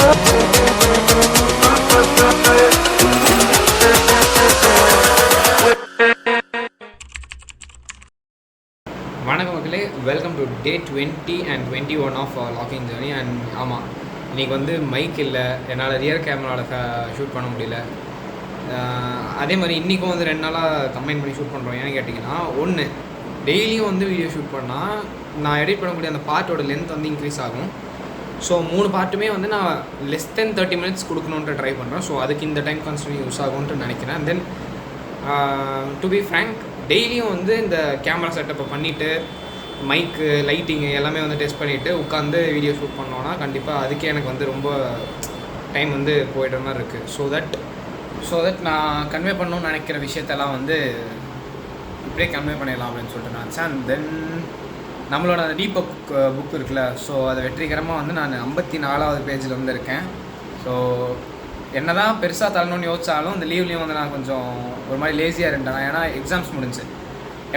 வணக்கம் மக்களே, welcome to day 20 and 21 of logging journey. And ஆமாம், இன்றைக்கி வந்து மைக் இல்லை, என்னால் ரியர் கேமராவில் ஷூட் பண்ண முடியல. அதே மாதிரி இன்றைக்கும் வந்து 2 நாளாக கம்பைன் பண்ணி ஷூட் பண்ணுறோம். ஏன்னு கேட்டிங்கன்னா, ஒன்று டெய்லியும் வந்து வீடியோ ஷூட் பண்ணால் நான் எடிட் பண்ணக்கூடிய அந்த பார்ட்டோட லென்த் வந்து இன்க்ரீஸ் ஆகும். ஸோ 3 பார்ட்டுமே வந்து நான் லெஸ் தென் 30 minutes கொடுக்கணுன்ட்டு ட்ரை பண்ணுறேன். ஸோ அதுக்கு இந்த டைம் கான்ஸ்டன்ட் யூஸ் ஆகும்ன்ட்டு நினைக்கிறேன். தென் டு பி ஃப்ரேங்க், டெய்லியும் வந்து இந்த கேமரா செட்டப்பை பண்ணிவிட்டு மைக்கு லைட்டிங்கு எல்லாமே வந்து டெஸ்ட் பண்ணிவிட்டு உட்காந்து வீடியோ ஷூட் பண்ணோன்னா கண்டிப்பாக அதுக்கே எனக்கு வந்து ரொம்ப டைம் வந்து போய்டுற மாதிரி இருக்குது. ஸோ தட் நான் கன்வே பண்ணணும்னு நினைக்கிற விஷயத்தெல்லாம் வந்து இப்படியே கன்வே பண்ணிடலாம் அப்படின்னு சொல்லிட்டு நினச்சேன். அண்ட் தென் நம்மளோட அந்த டீப் புக் இருக்குல்ல, ஸோ அதை வெற்றிகரமாக வந்து நான் 54வது பேஜில் வந்து இருக்கேன். ஸோ என்ன தான் பெருசாக தரணும்னு யோசிச்சாலும் இந்த லீவ்லேயும் வந்து நான் கொஞ்சம் ஒரு மாதிரி லேசியாக இருந்தேன். ஏன்னா எக்ஸாம்ஸ் முடிஞ்சு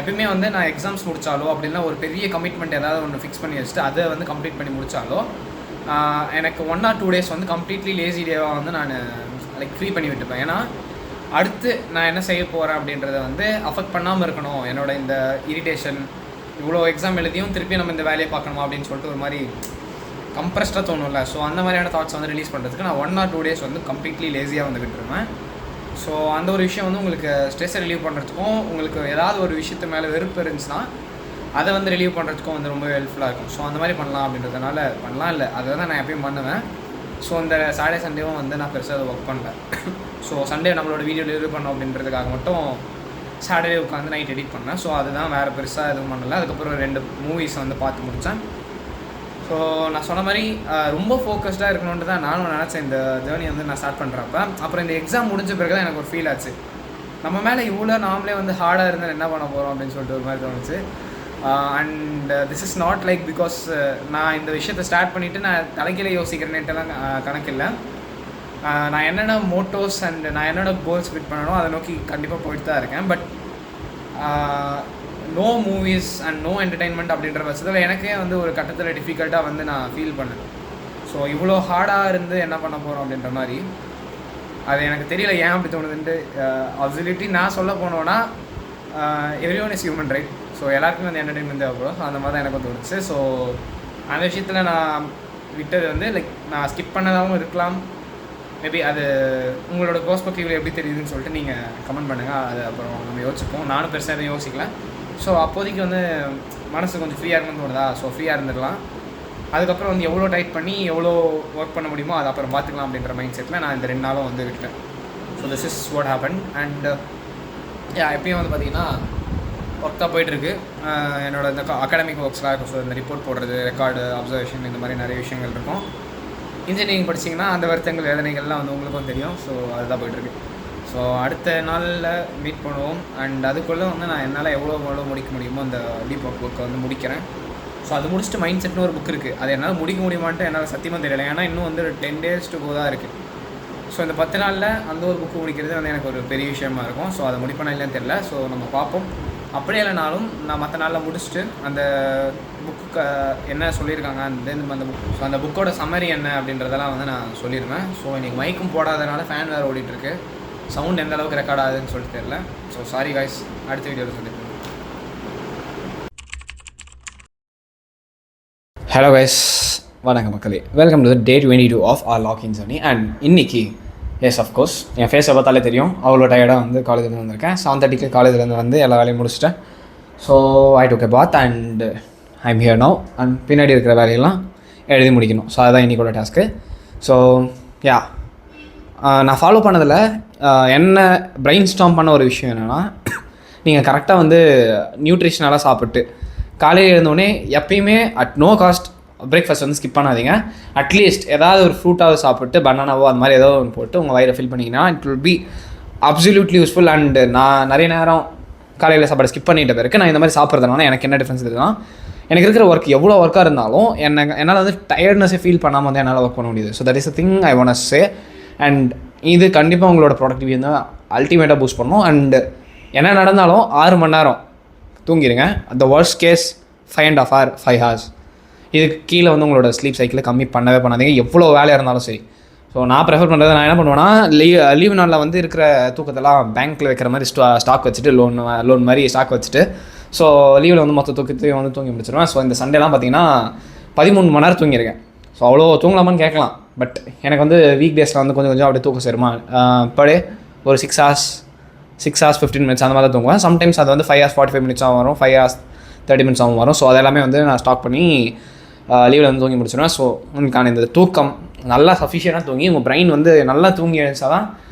எப்பயுமே வந்து நான் எக்ஸாம்ஸ் முடித்தாலோ அப்படின்னா ஒரு பெரிய கமிட்மெண்ட் ஏதாவது ஒன்று ஃபிக்ஸ் பண்ணி வச்சுட்டு அதை வந்து கம்ப்ளீட் பண்ணி முடித்தாலோ எனக்கு 1 or 2 days வந்து கம்ப்ளீட்லி லேசி டேவாக வந்து நான் லைக் ஃப்ரீ பண்ணி விட்டுப்பேன். ஏன்னா அடுத்து நான் என்ன செய்ய போகிறேன் அப்படின்றத வந்து அஃபெக்ட் பண்ணாமல் இருக்கணும். என்னோடய இந்த இரிட்டேஷன், இவ்வளோ எக்ஸாம் எழுதியும் திருப்பி நம்ம இந்த வேலையை பார்க்கணுமா அப்படின்னு சொல்லிட்டு ஒரு மாதிரி கம்ப்ரெஸ்டாக தோணும்ல. ஸோ அந்த மாதிரியான தாட்ஸ் வந்து ரிலீஸ் பண்ணுறதுக்கு நான் 1 or 2 days வந்து கம்ப்ளீட்லி லேசியாக வந்து விட்டுருவேன். ஸோ அந்த ஒரு விஷயம் வந்து உங்களுக்கு ஸ்ட்ரெஸ்ஸை ரிலீவ் பண்ணுறதுக்கும், உங்களுக்கு ஏதாவது ஒரு விஷயத்து மேலே வெறுப்பு இருந்துச்சுன்னா அதை வந்து ரிலீவ் பண்ணுறதுக்கும் வந்து ரொம்ப ஹெல்ப்ஃபுல்லாக இருக்கும். ஸோ அந்த மாதிரி பண்ணலாம் அப்படின்றதுனால பண்ணலாம் இல்லை, அதை தான் நான் எப்பயும் பண்ணுவேன். ஸோ இந்த சாட்டர்டே சண்டேவும் வந்து நான் பெருசாக அதை ஒர்க் பண்ணல. ஸோ சண்டே நம்மளோட வீடியோ டெலிவரி பண்ணோம் அப்படின்றதுக்காக மட்டும் சாட்டர்டே உட்காந்து நைட் எடிட் பண்ணேன். ஸோ அதுதான், வேறு பெருசாக எதுவும் பண்ணலை. அதுக்கப்புறம் 2 மூவிஸ் வந்து பார்த்து முடித்தேன். ஸோ நான் சொன்ன மாதிரி ரொம்ப ஃபோக்கஸ்டாக இருக்கணுன்ட்டு தான் நானும் நினச்சேன் இந்த ஜேர்னி வந்து நான் ஸ்டார்ட் பண்ணுறப்ப. அப்புறம் இந்த எக்ஸாம் முடிஞ்ச பிறகு தான் எனக்கு ஒரு ஃபீல் ஆச்சு, நம்ம மேலே இவ்வளோ நாமளே வந்து ஹார்டாக இருந்தால் என்ன பண்ண போகிறோம் அப்படின்னு சொல்லிட்டு ஒரு மாதிரி தோணுச்சு. And this is not like because நான் இந்த விஷயத்தை ஸ்டார்ட் பண்ணிவிட்டு நான் தலைக்கீழே யோசிக்கிறேன்ட்டுலாம் கணக்கில்லை. நான் என்னென்ன மோட்டோஸ் அண்ட் நான் என்னென்ன கோல்ஸ் ஃபிட் பண்ணணும் அதை நோக்கி கண்டிப்பாக போயிட்டு தான் இருக்கேன். But no movies and no entertainment அப்படின்ற பட்சத்தில் எனக்கே வந்து ஒரு கட்டத்தில் டிஃபிகல்ட்டாக வந்து நான் ஃபீல் பண்ணேன். ஸோ இவ்வளோ ஹார்டாக இருந்து என்ன பண்ண போகிறோம் அப்படின்ற மாதிரி அது எனக்கு தெரியல ஏன் அப்படி தோணுதுன்ட்டு. அப்சல்யூட்லி நான் சொல்ல போனோன்னா everyone is human right. So எல்லாருக்குமே வந்து என்டர்டெயின்மெண்ட் தேவைப்படும். ஸோ அந்த மாதிரி தான் எனக்கு தோணுச்சு. ஸோ அந்த விஷயத்தில் நான் விட்டது வந்து லைக் நான் ஸ்கிப் பண்ணதாகவும் இருக்கலாம். மேபி அது உங்களோட பெர்ஸ்பெக்டிவ்ல எப்படி தெரியுதுன்னு சொல்லிட்டு நீங்கள் கமெண்ட் பண்ணுங்கள். அது அப்புறம் நம்ம யோசிப்போம். நானும் பெருசாக எதுவும் யோசிக்கல. ஸோ அப்போதைக்கு வந்து மனசு கொஞ்சம் ஃப்ரீயாக இருக்கணும்னு தோணுதா, ஸோ ஃப்ரீயாக இருந்துடலாம். அதுக்கப்புறம் வந்து எவ்வளோ டைட் பண்ணி எவ்வளோ ஒர்க் பண்ண முடியுமோ அது அப்புறம் பார்த்துக்கலாம் அப்படின்ற மைண்ட் செட்டில் நான் இந்த 2 நாளும் வந்து விட்டேன். So this is what happen. And எப்பயும் வந்து பார்த்திங்கன்னா ஒர்க்காக போயிட்டுருக்கு. என்னோட இந்த அகாடமிக் ஒர்க்ஸ்லாம் இருக்கும். ஸோ இந்த ரிப்போர்ட் போடுறது, ரெக்கார்டு, அப்சர்வேஷன், இந்த மாதிரி நிறைய விஷயங்கள் இருக்கும். இன்ஜினியரிங் படிச்சிங்கன்னா அந்த வருத்தங்கள் வேதனைகள்லாம் வந்து உங்களுக்கும் தெரியும். ஸோ அதுதான் போய்ட்டுருக்கு. ஸோ அடுத்த நாளில் மீட் பண்ணுவோம். அண்ட் அதுக்குள்ளே வந்து நான் என்னால் எவ்வளோ முடிக்க முடியுமோ அந்த டீப் புக்கை வந்து முடிக்கிறேன். ஸோ அது முடிச்சுட்டு மைண்ட் செட்னு ஒரு புக் இருக்குது. அது என்னால் முடிக்க முடியுமான்ட்டு என்னால் சத்தியமாக தெரியலை. ஏன்னா இன்னும் வந்து 10 days to go தான் இருக்குது. ஸோ இந்த 10 நாளில் அந்த ஒரு புக்கு முடிக்கிறது வந்து எனக்கு ஒரு பெரிய விஷயமா இருக்கும். ஸோ அதை முடிப்பேனா இல்லைன்னு தெரியல. ஸோ நம்ம பார்ப்போம். அப்படியே இல்லைனாலும் நான் மற்ற நாளில் முடிச்சுட்டு அந்த புக்கு என்ன சொல்லியிருக்காங்க அந்த புக், ஸோ அந்த புக்கோட சம்மரி என்ன அப்படின்றதெல்லாம் வந்து நான் சொல்லிடுவேன். ஸோ இன்றைக்கி மைக்கும் போடாதனால ஃபேன் வேறு ஓடிட்டுருக்கு. சவுண்ட் எந்த அளவுக்கு ரெக்கார்ட் ஆகுதுன்னு சொல்லிட்டு தெரியல. ஸோ சாரி காய்ஸ், அடுத்த வீடியோவில் சொல்லியிருக்கேன். ஹலோ கைஸ், வணக்கம் மக்களே, welcome to the day 22 of our logging journey. And இன்னைக்கு எஸ் அஃப்கோர்ஸ் என் ஃபேஸை பார்த்தாலே தெரியும் அவ்வளோ டயர்டாக வந்து காலேஜில் வந்திருக்கேன். 7:30 காலேஜிலேருந்து வந்து எல்லா வேலையும் முடிச்சிட்டேன். So I took a bath and I am here now. And பின்னாடி இருக்கிற வேலையெல்லாம் எழுதி முடிக்கணும். ஸோ அதுதான் இன்றைக்கோட டாஸ்க்கு. ஸோ யா, நான் ஃபாலோ பண்ணதில் என்ன பிரெயின் ஸ்டார்ம் பண்ண ஒரு விஷயம் என்னென்னா, நீங்கள் கரெக்டாக வந்து நியூட்ரிஷனலாக சாப்பிட்டு காலையில் எழுந்தோடனே எப்பயுமே அட் நோ காஸ்ட் பிரேக்ஃபாஸ்ட் வந்து ஸ்கிப் பண்ணாதீங்க. அட்லீஸ்ட் ஏதாவது ஒரு ஃப்ரூட்டாவது சாப்பிட்டு, பனானாவோ அது மாதிரி ஏதோ ஒன்று போட்டு உங்கள் வயிறை ஃபில் பண்ணிங்கன்னா it will be absolutely useful. And நான் நிறைய நேரம் காலையில் சாப்பாடு ஸ்கிப் பண்ணிட்ட பிறகு நான் இந்த மாதிரி சாப்பிட்றதுனால எனக்கு என்ன டிஃப்ரென்ஸ் இருக்குதுன்னா, எனக்கு இருக்கிற ஒர்க் எவ்வளோ ஒர்க்காக இருந்தாலும் என்னால் வந்து டயர்ட்னஸே ஃபீல் பண்ணாமல் வந்து என்னால் ஒர்க் பண்ண முடியுது. So that is a thing I want to say. And இது கண்டிப்பாக உங்களோட ப்ரொடக்டிவிட்டி வந்து அல்டிமேட்டாக பூஸ்ட் பண்ணணும். அண்ட் என்ன நடந்தாலும் 6 மணி நேரம் தூங்கிடுங்க. அந்த வர்ஸ்ட் கேஸ் 5.5 hours. இதுக்கு கீழே வந்து உங்களோட ஸ்லீப் சைக்கிளை கம்மி பண்ணவே பண்ணாதீங்க. எவ்வளோ வேலையாக இருந்தாலும் சரி. ஸோ நான் ப்ரெஃபர் பண்ணுறது நான் என்ன பண்ணுவேன்னா லீவ் நாளில் வந்து இருக்கிற தூக்கத்தெல்லாம் பேங்க்கில் வைக்கிற மாதிரி ஸ்டாக் வச்சுட்டு லோன் மாதிரி ஸ்டாக் வச்சுட்டு ஸோ லீவில் வந்து மொத்த தூக்கத்தையும் வந்து தூங்கி முடிச்சிடுவேன். ஸோ இந்த சண்டேலாம் பார்த்தீங்கன்னா 13 மணி நேரம் தூங்கியிருக்கேன். ஸோ அவ்வளோ தூங்கலாமான்னு கேட்கலாம். பட் எனக்கு வந்து வீக் டேஸில் வந்து கொஞ்சம் கொஞ்சம் அப்படியே தூக்கம் சேருமா படே ஒரு 6 hours 15 minutes அந்த மாதிரி தான் தூங்குவேன். சம்டைம்ஸ் அது வந்து 5 hours 45 minutes வரும், 5 hours 30 minutes வரும். ஸோ அதெல்லாமே வந்து நான் ஸ்டாக் பண்ணி லீவில் வந்து தூங்கி முடிச்சிடுவேன். ஸோ உங்களுக்கான இந்த தூக்கம் நல்லா சஃபிஷியண்டாக தூங்கி உங்கள் பிரெயின் வந்து நல்லா தூங்கி எழுந்தா தான்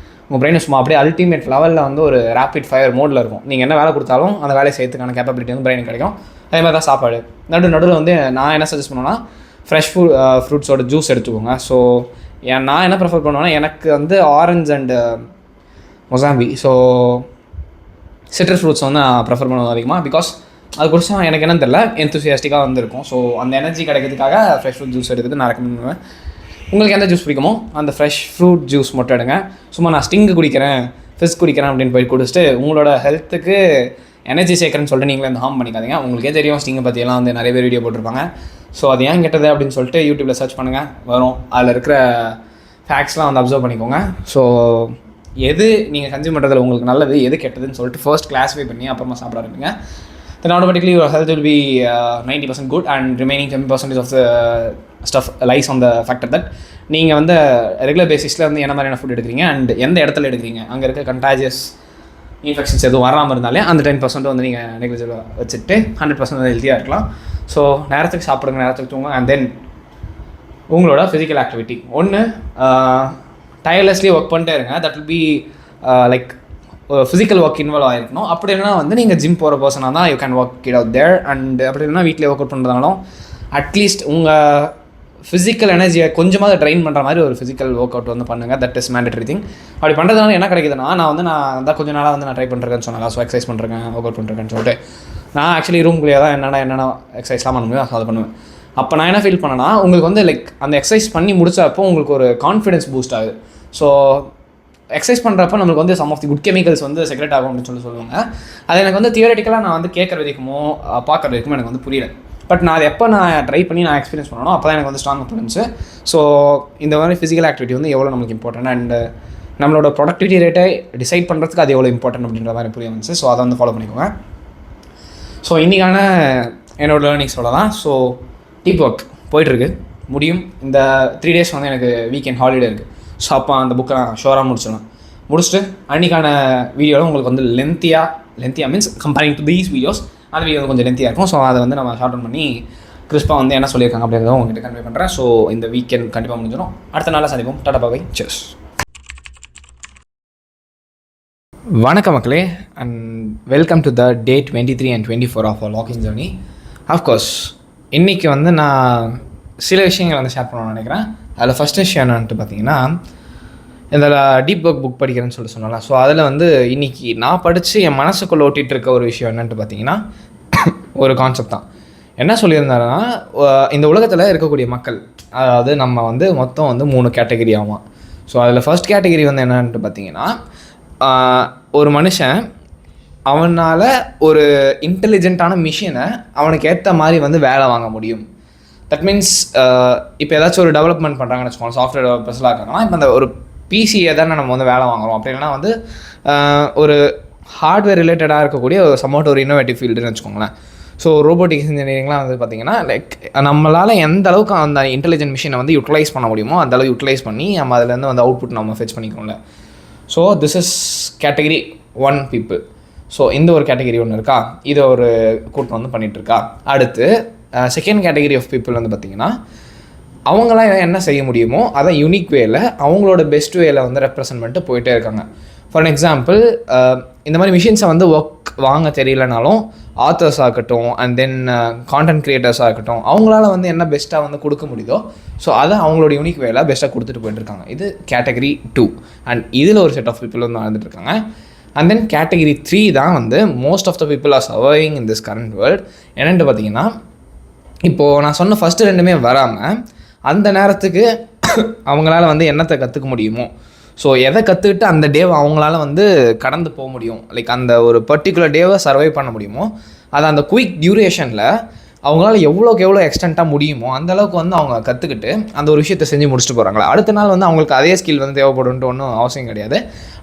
உங்கள் பிரெயின் சும்மா அப்படியே அல்டிமேட் லெவலில் வந்து ஒரு ரேபிட் ஃபயர் மோடில் இருக்கும். நீங்கள் என்ன வேலை கொடுத்தாலும் அந்த வேலையை செய்யறதுக்கான கேப்பபிலிட்டி வந்து பிரெயினுக்கு கிடைக்கும். அதே மாதிரி தான் சாப்பாடு. நடுவில் வந்து நான் என்ன சஜஸ்ட் பண்ணுவேன்னா ஃப்ரெஷ் ஃப்ரூட்ஸோட ஜூஸ் எடுத்துக்கோங்க. ஸோ நான் என்ன ப்ரிஃபர் பண்ணுவேன்னா எனக்கு வந்து orange and mosambi so citrus fruits வந்து நான் ப்ரிஃபர் பண்ணுவேன் அதிகமாக. பிகாஸ் அது குடிச்சா எனக்கு என்னன்னு தெரியல எந்தூசியாஸ்டிக்காக வந்துருக்கும். ஸோ அந்த எனர்ஜி கிடைக்கிறதுக்காக ஃப்ரெஷ் ஃப்ரூட் ஜூஸ் எடுத்துகிட்டு நான் ரெக்கமெண்ட் பண்ணுவேன். உங்களுக்கு எந்த ஜூஸ் பிடிக்குமோ அந்த ஃப்ரெஷ் ஃப்ரூட் ஜூஸ் மட்டும் எடுங்க. சும்மா நான் ஸ்டிங்கு குடிக்கிறேன் ஃபிஷ் குடிக்கிறேன் அப்படின்னு போய் குடிச்சிட்டு உங்களோட ஹெல்த்துக்கு எனர்ஜி சேர்க்குறேன்னு சொல்லிட்டு நீங்களே வந்து ஹார்ம் பண்ணிக்காதீங்க. உங்களுக்கே தெரியும் ஸ்டிங்கை பற்றியெல்லாம் வந்து நிறைய பேர் வீடியோ போட்டிருப்பாங்க. ஸோ அது ஏன் கெட்டது அப்படின்னு சொல்லிட்டு யூடியூப்பில் சர்ச் பண்ணுங்கள், வரும். அதில் இருக்கிற ஃபேக்ட்ஸ்லாம் வந்து அப்சர்வ் பண்ணிக்கோங்க. ஸோ எது நீங்கள் கன்சியூம் பண்ணுறதுல உங்களுக்கு நல்லது எது கெட்டதுன்னு சொல்லிட்டு ஃபர்ஸ்ட் கிளாஸிஃபை பண்ணி அப்புறமா சாப்பிட ஆரம்பிங்க. then automatically your health will be 90% good and remaining 10% of the stuff lies on the factor that நீங்கள் வந்து ரெகுலர் பேசிஸில் வந்து என்ன மாதிரியான ஃபுட் எடுக்கிறீங்க அண்ட் எந்த இடத்துல எடுக்கிறீங்க, அங்கே இருக்க கண்டாஜியஸ் இன்ஃபெக்ஷன்ஸ் எதுவும் வராமல் இருந்தாலே அந்த 10% வந்து நீங்கள் நெக்லிஜிபிள் வச்சுட்டு 100% வந்து ஹெல்த்தியாக இருக்கலாம். ஸோ நேரத்துக்கு சாப்பிடுங்க, நேரத்துக்கு தூங்க. அண்ட் தென் உங்களோட ஃபிசிக்கல் ஆக்டிவிட்டி ஒன்று டயர்லெஸ்லி ஒர்க் பண்ணிட்டே இருங்க. That will be like physical work involve ஆகிருக்கணும். அப்படி இல்லைனா வந்து நீங்கள் ஜிம் போகிற பர்சனாக தான் you can work it out there. And அப்படி இல்லைனா வீட்டிலே ஒர்க் அவுட் பண்ணுறதுனாலும் அட்லீஸ்ட் உங்கள் ஃபிசிக்கல் எனர்ஜியை கொஞ்சமாக ட்ரெயின் பண்ணுற மாதிரி ஒரு ஃபிசிக்கல் ஒர்க் அவுட் வந்து பண்ணுங்கள். That is mandatory thing. அப்படி பண்ணுறதுனால என்ன கிடைக்குதுன்னா நான் தான் கொஞ்சம் நாளாக வந்து நான் ட்ரை பண்ணுறேன்னு சொன்னாங்க. ஸோ எக்ஸசைஸ் பண்ணுறேன், ஒர்க் அவுட் பண்ணுறேன்னு சொல்லிட்டு நான் ஆக்சுவலி ரூம்குள்ளேயே தான் என்னென்ன எக்ஸசைஸ்லாம் பண்ண முடியும் அதை பண்ணுவேன். அப்போ நான் என்ன ஃபீல் பண்ணேன்னா உங்களுக்கு வந்து லைக் அந்த எக்ஸசைஸ் பண்ணி முடிச்சப்போ உங்களுக்கு ஒரு கான்ஃபிடன்ஸ் பூஸ்ட் ஆகுது. ஸோ எக்ஸசைஸ் பண்ணுறப்போ நம்மளுக்கு வந்து some of the good chemicals வந்து செக்ரெட் ஆகும் அப்படின்னு சொல்லுவாங்க. அது எனக்கு வந்து தியரட்டிக்கலாக நான் வந்து கேட்குற வரைக்குமோ பார்க்குற வரைக்குமோ எனக்கு வந்து புரியல. பட் நான் அதை எப்போ நான் ட்ரை பண்ணி நான் எக்ஸ்பீரியன்ஸ் பண்ணணும் அப்போ தான் எனக்கு வந்து ஸ்ட்ராங் புரிஞ்சு. ஸோ இந்த மாதிரி ஃபிசிக்கல் ஆக்டிவிட்டி வந்து எவ்வளோ நமக்கு இம்பார்ட்டன்ட் அண்ட் நம்மளோட ப்ரொடக்டிவிட்டி ரேட்டை டிசைட் பண்ணுறதுக்கு அது எவ்வளோ இம்பார்ட்டன்ட் அப்படின்ற மாதிரி புரிய வந்துச்சு. ஸோ அதை வந்து ஃபாலோ பண்ணிக்கோங்க. ஸோ இன்றைக்கான என்னோட லேர்னிங்ஸ் சொல்லலாம். ஸோ டீப் ஒர்க் போயிட்டுருக்கு, முடியும். இந்த 3 days வந்து எனக்கு வீக்கெண்ட் ஹாலிடே இருக்குது. ஸோ அப்போ அந்த புக்கை நான் ஷோராக முடிச்சுட்டு அன்றைக்கான வீடியோவில் உங்களுக்கு வந்து லென்த்தியாக means comparing to these videos அந்த வீடியோ கொஞ்சம் லென்த்தியாக இருக்கும். ஸோ அதை வந்து நம்ம ஷார்ட் டவுன் பண்ணி கிறிஸ்பாக வந்து என்ன சொல்லியிருக்காங்க அப்படிங்கிறத உங்ககிட்ட கன்வே பண்ணுறேன். ஸோ இந்த வீக்கெண்ட் கண்டிப்பாக முடிஞ்சிடும். அடுத்த நாளாக சந்திப்போம். டாடா பாய், செஸ். வணக்கம் மக்களே and welcome to the day 23 and 24 of logging journey. Of course இன்றைக்கி வந்து நான் சில விஷயங்கள் வந்து ஷேர் பண்ணணும்னு நினைக்கிறேன். அதில் ஃபஸ்ட் விஷயம் என்னன்ட்டு பார்த்தீங்கன்னா இதில் டீப் ஒர்க் புக் படிக்கிறேன்னு சொல்லிட்டு சொன்னால. ஸோ அதில் வந்து இன்றைக்கி நான் படித்து என் மனசுக்குள்ளே ஓட்டிகிட்டு இருக்க ஒரு விஷயம் என்னன்ட்டு பார்த்தீங்கன்னா ஒரு கான்செப்ட் தான். என்ன சொல்லியிருந்தாருன்னா இந்த உலகத்தில் இருக்கக்கூடிய மக்கள், அதாவது நம்ம வந்து மொத்தம் வந்து 3 கேட்டகரி ஆகும். ஸோ அதில் ஃபர்ஸ்ட் கேட்டகரி வந்து என்னன்ட்டு பார்த்தீங்கன்னா ஒரு மனுஷன் அவனால் ஒரு இன்டெலிஜென்ட்டான மிஷினை அவனுக்கு ஏற்ற மாதிரி வந்து வேலை வாங்க முடியும். தட் மீன்ஸ் இப்போ ஏதாச்சும் ஒரு டெவலப்மெண்ட் பண்ணுறாங்கன்னு வச்சுக்கோங்க, சாஃப்ட்வேர் டெவலப்பர்ஸ்லாம் இருக்காங்கன்னா இப்போ அந்த ஒரு பிசியை தானே நம்ம வந்து வேலை வாங்குகிறோம். அப்படி இல்லைனா வந்து ஒரு ஹார்ட்வேர் ரிலேட்டடாக இருக்கக்கூடிய சம்மோட் ஒரு இன்னோவேட்டிவ் ஃபீல்டுன்னு வச்சுக்கோங்களேன். ஸோ ரோபோட்டிக்ஸ் இன்ஜினியரிங்லாம் வந்து பார்த்திங்கன்னா லைக் நம்மளால் எந்த அளவுக்கு அந்த இன்டெலிஜென்ட் மிஷினை வந்து யூட்டிலைஸ் பண்ண முடியுமோ அந்த அளவு யூட்டிலைஸ் பண்ணி நம்ம அதுலேருந்து வந்து அவுட்புட் நம்ம ஃபெச் பண்ணிக்கணும்ல. So this is category 1 people. So இந்த ஒரு கேட்டகரி ஒன்று இருக்கா, இதை ஒரு கூட்டம் வந்து பண்ணிகிட்ருக்கா. அடுத்து செகண்ட் கேட்டகரி ஆஃப் பீப்புள் வந்து பார்த்திங்கன்னா அவங்களாம் என்ன செய்ய முடியுமோ அதை யூனிக் வேல அவங்களோட பெஸ்ட் வேல வந்து ரெப்ரசன்ட் பண்ணிட்டு போயிட்டே இருக்காங்க. ஃபார் எக்ஸாம்பிள் இந்த மாதிரி மிஷின்ஸை வந்து ஒர்க் வாங்க தெரியலனாலும் ஆத்தர்ஸ் ஆகட்டும் அண்ட் தென் கான்டென்ட் க்ரியேட்டர்ஸாக இருக்கட்டும் அவங்களால வந்து என்ன பெஸ்ட்டாக வந்து கொடுக்க முடியுதோ ஸோ அதை அவங்களோட யூனிக் வேலை பெஸ்ட்டாக கொடுத்துட்டு போயிட்டுருக்காங்க. இது கேட்டகரி 2 அண்ட் இதில் ஒரு செட் ஆஃப் பீப்புள் வந்து வாழ்ந்துட்டுருக்காங்க. அண்ட் தென் கேட்டகரி 3 தான் வந்து most of the people are surviving in this current world. என்னென்னு பார்த்தீங்கன்னா இப்போது நான் சொன்ன ஃபஸ்ட்டு 2மே வராமல் அந்த நேரத்துக்கு அவங்களால வந்து என்னத்தை கற்றுக்க முடியுமோ, ஸோ எதை கற்றுக்கிட்டு அந்த டேவை அவங்களால வந்து கடந்து போக முடியும், லைக் அந்த ஒரு பர்டிகுலர் டேவை சர்வை பண்ண முடியுமோ அதை அந்த குயிக் டியூரேஷனில் அவங்களால எவ்வளோக்கு எவ்வளோ எக்ஸ்டென்ட்டாக முடியுமோ அந்தளவுக்கு வந்து அவங்க கற்றுக்கிட்டு அந்த ஒரு விஷயத்தை செஞ்சு முடிச்சுட்டு போகிறாங்களா. அடுத்த நாள் வந்து அவங்களுக்கு அதே ஸ்கில் வந்து தேவைப்படுன்ட்டு ஒன்றும் அவசியம் கிடையாது.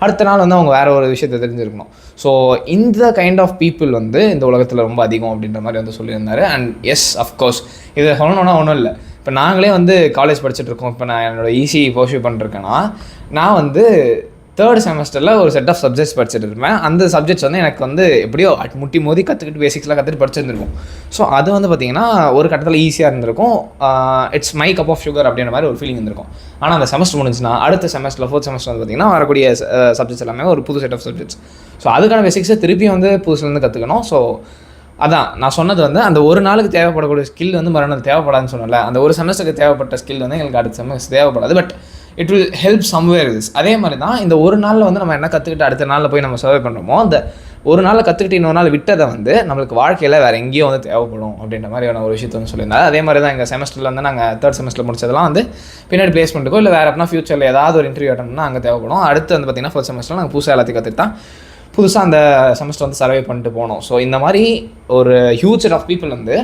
அடுத்த நாள் வந்து அவங்க வேறு ஒரு விஷயத்தை தெரிஞ்சிருக்கணும். ஸோ இந்த கைண்ட் ஆஃப் பீப்புள் வந்து இந்த உலகத்தில் ரொம்ப அதிகம் அப்படின்ற மாதிரி வந்து சொல்லியிருந்தாரு. அண்ட் எஸ், அஃப்கோர்ஸ் இதை சொல்லணுன்னா ஒன்றும் இல்லை. இப்போ நாங்களே வந்து காலேஜ் படிச்சுட்டு இருக்கோம். இப்போ நான் என்னோடய ஈஸி பர்சியூ பண்ணிருக்கேன்னா, நான் வந்து 3rd செமஸ்டரில் ஒரு செட் ஆஃப் சப்ஜெக்ட்ஸ் படிச்சுட்டு இருப்பேன். அந்த சப்ஜெக்ட்ஸ் வந்து எனக்கு வந்து எப்படியோ முட்டி மோதி கற்றுக்கிட்டு பேசிக்ஸ்லாம் கற்றுட்டு படிச்சிருந்துருக்கும். ஸோ அது வந்து பார்த்திங்கன்னா ஒரு கட்டத்தில் ஈஸியாக இருந்திருக்கும். It's my cup of sugar அப்படின்ற மாதிரி ஒரு ஃபீலிங் இருந்திருக்கும். ஆனால் அந்த செமஸ்டர் முடிஞ்சுன்னா அடுத்த செமஸ்டரில் 4th செமஸ்டர் வந்து பார்த்திங்கன்னா வரக்கூடிய சப்ஜெக்ட்ஸ் எல்லாமே ஒரு புது செட் ஆஃப் சப்ஜெக்ட்ஸ். ஸோ அதுக்கான பேசிக்ஸை திருப்பியும் வந்து புதுசுலேருந்து கற்றுக்கணும். ஸோ அதான் நான் சொன்னது வந்து அந்த ஒரு நாளுக்கு தேவைப்படக்கூடிய ஸ்கில் வந்து மறுநாள் தேவைப்படாதுன்னு சொன்னல. அந்த ஒரு செமஸ்டருக்கு தேவைப்பட்ட ஸ்கில் வந்து எங்களுக்கு அடுத்த செமஸ்டர் தேவைப்படாது. But it will help somewhere is. அதே மாதிரி தான் இந்த ஒரு நாளில் வந்து நம்ம என்ன கற்றுக்கிட்டு அடுத்த நாளில் போய் நம்ம சர்வே பண்ணுறோமோ, அந்த ஒரு நாளில் கற்றுக்கிட்டு இன்னொரு நாள் விட்டதை வந்து நம்மளுக்கு வாழ்க்கையில் வேறு எங்கேயும் வந்து தேவைப்படும் அப்படின்ற மாதிரியான ஒரு விஷயத்தை வந்து சொல்லியிருந்தாங்க. அதே மாதிரி தான் எங்கள் செமஸ்டரில் வந்து நாங்கள் 3rd செமஸ்டர் முடிச்சதெல்லாம் வந்து பின்னாடி பிளேஸ்மெண்ட்டுக்கோ இல்லை வேறு அப்படின்னா ஃபியூச்சரில் ஏதாவது ஒரு இன்டர்வியூ அட்டம்னா அங்கே தேவைப்படும். அடுத்து வந்து பார்த்திங்கன்னா 4th செமஸ்டரில் நாங்கள் புதுசாக எல்லாத்தையும் கற்றுட்டு தான் புதுசாக அந்த செமஸ்டர் வந்து சர்வே பண்ணிட்டு போனோம். ஸோ இந்த மாதிரி ஒரு ஹியூஜ் செட் ஆஃப் பீப்புள் வந்து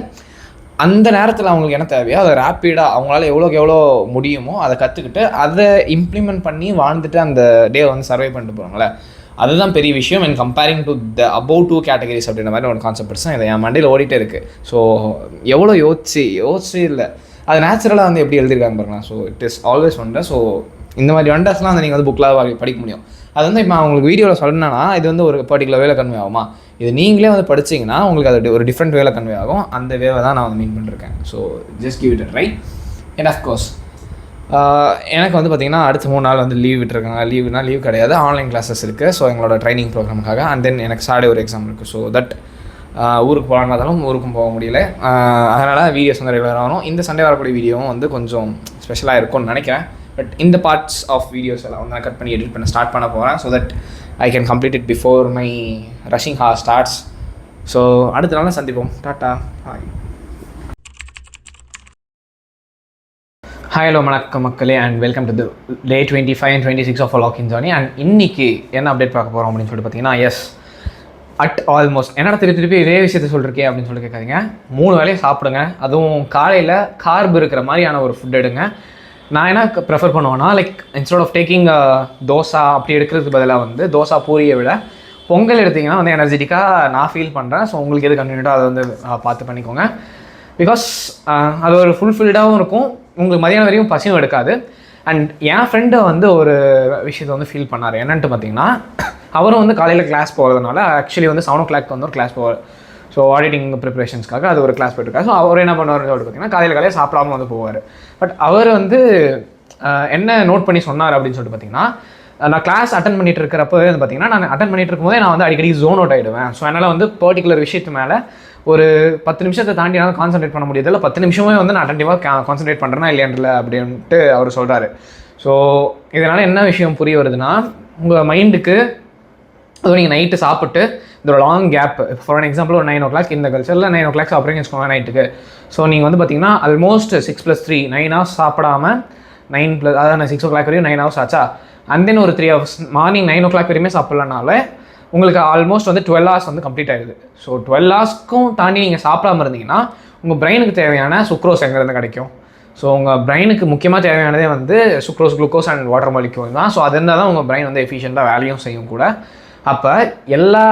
அந்த நேரத்தில் அவங்களுக்கு என்ன தேவையோ அதை ரேப்பிடாக அவங்களால எவ்வளோக்கு எவ்வளோ முடியுமோ அதை கற்றுக்கிட்டு அதை இம்ப்ளிமெண்ட் பண்ணி வாழ்ந்துட்டு அந்த டே வந்து சர்வே பண்ணிட்டு போகிறாங்களே, அதுதான் பெரிய விஷயம். And comparing to the about 2 categories அப்படின்ற மாதிரி ஒரு கான்செப்ட் தான் இதை என் மண்டையில் ஓடிட்டே இருக்குது. ஸோ எவ்வளோ யோசிச்சு இல்லை, அது நேச்சுரலாக வந்து எப்படி எழுதியிருக்காங்க பாருங்களா. So it is always wonder. So இந்த மாதிரி ஒண்டர்ஸ்லாம் வந்து நீங்கள் வந்து புக்கில் படிக்க முடியும். அது வந்து இப்போ அவங்களுக்கு வீடியோவில் சொன்னேன்னா இது வந்து ஒரு பர்டிகுலர் வேலை கன்வே ஆகுமா, இது நீங்களே வந்து படிச்சிங்கன்னா உங்களுக்கு அது ஒரு டிஃப்ரெண்ட் வேலை கன்வே ஆகும். அந்த வேவை தான் நான் வந்து மீன் பண்ணிருக்கேன். So just give it a try. And of course எனக்கு வந்து பார்த்திங்கன்னா அடுத்த 3 நாள் வந்து லீவ் விட்டுருக்காங்க. லீவ் கிடையாது, ஆன்லைன் கிளாஸஸ் இருக்குது. ஸோ எங்களோட ட்ரைனிங் ப்ரோக்ராமுக்காக. அண்ட் தென் எனக்கு சாட்டர்டே ஒரு எக்ஸாம் இருக்குது. ஸோ தட் ஊருக்கு போகலான்னாலும் ஊருக்கும் போக முடியல. அதனால் வீடியோஸ் வந்து ரெகுலராக வரும். இந்த சண்டே வரக்கூடிய வீடியோவும் வந்து கொஞ்சம் ஸ்பெஷலாக இருக்கும்னு நினைக்கிறேன். பட் இந்த பார்ட்ஸ் ஆஃப் வீடியோஸ் எல்லாம் வந்து நான் கட் பண்ணி எடிட் பண்ண ஸ்டார்ட் பண்ண போகிறேன். So that I can complete it before my rushing hour starts. So அடுத்த நாள் சந்திப்போம். Tata, hi. ஹலோ வணக்கம் மக்களே, and welcome to the day 25 and 26 of logging journey. And இன்னைக்கு என்ன அப்டேட் பார்க்க போகிறோம் அப்படின்னு சொல்லிட்டு பார்த்தீங்கன்னா, எஸ் ஆல்மோஸ்ட் என்னடா திருப்பி இதே விஷயத்தை சொல்லிருக்கேன் அப்படின்னு சொல்லி கேட்காதீங்க. 3 வேளையும் சாப்பிடுங்க. அதுவும் காலையில் கார்பு இருக்கிற மாதிரியான ஒரு ஃபுட் எடுங்க. நான் என்ன ப்ரிஃபர் பண்ணுவேன்னா, like instead of taking dosa அப்படி எடுக்கிறதுக்கு பதிலாக வந்து தோசை பூரியை விட பொங்கல் எடுத்திங்கன்னா வந்து எனர்ஜெட்டிக்காக நான் ஃபீல் பண்ணுறேன். ஸோ உங்களுக்கு எது கன்வீனியன்ட்டோ அதை வந்து பார்த்து பண்ணிக்கோங்க. பிகாஸ் அது ஒரு ஃபுல்ஃபில்டாகவும் இருக்கும், உங்களுக்கு மதியானம் வரைக்கும் பசியும் எடுக்காது. அண்ட் என் ஃப்ரெண்டு வந்து ஒரு விஷயத்தை வந்து ஃபீல் பண்ணார். என்னென்ட்டு பார்த்தீங்கன்னா, அவரும் வந்து காலையில் கிளாஸ் போகிறதுனால ஆக்சுவலி வந்து 7 o'clock வந்து ஒரு கிளாஸ் போவார். ஸோ ஆடிட்டிங் ப்ரிப்பரேஷன்ஸ்க்காக அது ஒரு கிளாஸ் போயிட்டுருக்காரு. ஸோ அவர் என்ன பண்ணுவார் அப்படின்னு பார்த்தீங்கன்னா, காலையில் சாப்பிடாம வந்து போவார். பட் அவர் வந்து என்ன நோட் பண்ணி சொன்னார் அப்படின்னு சொல்லிட்டு பார்த்தீங்கன்னா, நான் கிளாஸ் அட்டன் பண்ணிட்டு இருக்கிறப்பவே வந்து பார்த்தீங்கன்னா, நான் அட்டன் பண்ணிட்டு இருக்கும்போதே நான் வந்து அடிக்கடி ஜோன் அவுட் ஆகிடுவேன். ஸோ அதனால் வந்து பர்டிகுலர் விஷயத்து மேலே ஒரு 10 நிமிஷத்தை தாண்டி என்னால் கான்சன்ட்ரேட் பண்ண முடியாது. இல்லை 10 நிமிஷமே வந்து நான் அட்டன்டிவாக கான்சன்ட்ரேட் பண்ணுறேன்னா இல்லையன்றில்ல அப்படின்ட்டு அவர் சொல்கிறாரு. ஸோ இதனால் என்ன விஷயம் புரிய வருதுன்னா, உங்கள் மைண்டுக்கு அதுவும் நீங்கள் நைட்டு சாப்பிட்டு இந்த ஒரு long gap, for an example ஒரு 9 o'clock இந்த கல்ச்சரில் 9 o'clock சாப்பிட்றீங்கன்னு வச்சுக்கோங்க நைட்டுக்கு. ஸோ நீங்கள் வந்து பார்த்தீங்கன்னா ஆல்மோஸ்ட் 6 + 3 9 hours சாப்பிடாம 9 அதாவது 6 o'clock வரையும் 9 hours ஆச்சா. அண்ட் தென் ஒரு 3 hours மார்னிங் 9 o'clock வரையுமே சாப்பிட்லனால உங்களுக்கு ஆல்மோஸ்ட் வந்து 12 hours வந்து கம்ப்ளீட் ஆகிடுது. ஸோ 12 hours தாண்டி நீங்கள் சாப்பிடாமல் இருந்தீங்கன்னா உங்கள் பிரெயினுக்கு தேவையான சுக்ரோஸ் எங்கேருந்து கிடைக்கும்? ஸோ உங்கள் பிரெயினுக்கு முக்கியமாக தேவையானதே வந்து sucrose, glucose and water molecule தான். ஸோ அது இருந்தால் தான் உங்கள் பிரெயின் வந்து எஃபிஷியண்ட்டாக வேலையும் செய்யும் கூட. அப்போ எல்லா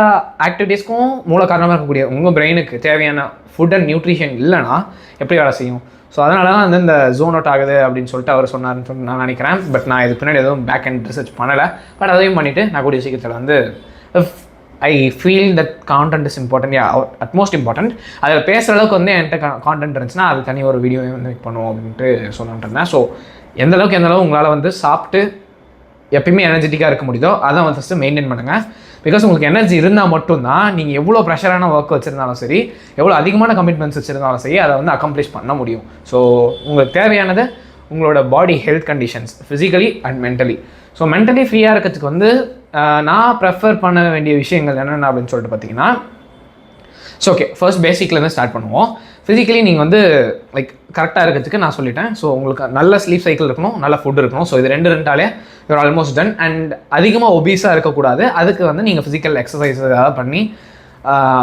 ஆக்டிவிட்டீஸ்க்கும் மூல காரணமாக இருக்கக்கூடிய உங்கள் பிரெயினுக்கு தேவையான ஃபுட் அண்ட் நியூட்ரிஷன் இல்லைனா எப்படி வேலை செய்யும்? ஸோ அதனால தான் வந்து இந்த ஜோன் அவுட் ஆகுது அப்படின்னு சொல்லிட்டு அவர் சொன்னார்னு சொல்லி நான் நினைக்கிறேன். பட் நான் இது பின்னாடி எதுவும் பேக் அண்ட் ரிசர்ச் பண்ணலை. பட் அதையும் பண்ணிவிட்டு நான் கூடிய சீக்கிரத்தில் வந்து I feel that content is important, utmost important. அதில் பேசுகிற அளவுக்கு வந்து என்கிட்ட கான்டென்ட் இருந்துச்சுன்னா அது தனி ஒரு வீடியோவே வந்து மேக் பண்ணுவோம் அப்படின்ட்டு சொல்லிட்டு இருந்தேன். ஸோ எந்தளவுக்கு உங்களால் வந்து சாப்பிட்டு எப்பயுமே எனர்ஜெட்டிக்காக இருக்க முடியுதோ அதை வந்து ஃபஸ்ட்டு மெயின்டைன் பண்ணுங்கள். பிகாஸ் உங்களுக்கு எனர்ஜி இருந்தால் மட்டும்தான் நீங்கள் எவ்வளோ ப்ரெஷரான ஒர்க் வச்சுருந்தாலும் சரி, எவ்வளோ அதிகமான கமிட்மெண்ட்ஸ் வச்சுருந்தாலும் சரி, அதை வந்து அக்கம்ப்ளிஷ் பண்ண முடியும். ஸோ உங்களுக்கு தேவையானது உங்களோட body health conditions physically and mentally. So mentally ஃப்ரீயாக இருக்கிறதுக்கு வந்து நான் ப்ரெஃபர் பண்ண வேண்டிய விஷயங்கள் என்னென்ன அப்படின்னு சொல்லிட்டு பார்த்தீங்கன்னா, ஸோ ஓகே ஃபர்ஸ்ட் பேசிக்லேருந்து ஸ்டார்ட் பண்ணுவோம். ஃபிசிக்கலி நீங்கள் வந்து லைக் கரெக்டாக இருக்கிறதுக்கு நான் சொல்லிட்டேன். ஸோ உங்களுக்கு நல்ல ஸ்லீப் சைக்கிள் இருக்கணும், நல்ல ஃபுட் இருக்கணும். ஸோ இது ரெண்டாலே யூர் ஆல்மோஸ்ட் டன். அண்ட் அதிகமாக ஒபீஸாக இருக்கக்கூடாது. அதுக்கு வந்து நீங்கள் ஃபிசிக்கல் எக்ஸசைஸ் ஏதாவது பண்ணி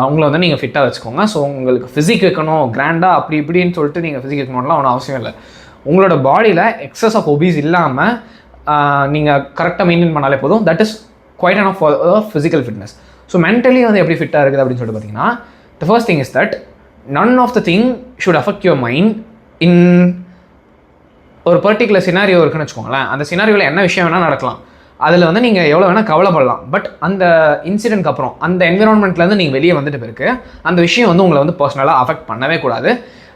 உங்களை வந்து நீங்கள் ஃபிட்டாக வச்சுக்கோங்க. ஸோ உங்களுக்கு ஃபிசிக் வைக்கணும் கிராண்டாக அப்படி இப்படின்னு சொல்லிட்டு நீங்கள் ஃபிசிக் வைக்கணும்லாம் ஒன்றும் அவசியம் இல்லை. உங்களோட பாடியில் எக்ஸஸ் ஆஃப் ஒபீஸ் இல்லாமல் நீங்கள் கரெக்டாக மெயின்டைன் பண்ணாலே போதும். That is quite of physical fitness. So mentally வந்து எப்படி ஃபிட்டாக இருக்குது அப்படின்னு சொல்லிட்டு பார்த்தீங்கன்னா, the first thing is that none of the thing should affect your mind in ஒரு பர்டிகுலர் சினாரியோ இருக்குன்னு வச்சுக்கோங்களேன். அந்த சினாரியோவில் என்ன விஷயம் வேணால் நடக்கலாம், அதில் வந்து நீங்கள் எவ்வளோ வேணால் கவலைப்படலாம். பட் அந்த இன்சிடென்ட்க்கு அப்புறம் அந்த என்விரான்மெண்ட்லேருந்து நீங்கள் வெளியே வந்துட்டு பிறகு அந்த விஷயம் வந்து உங்களை வந்து பர்சனலாக அஃபெக்ட் பண்ணவே கூடாது.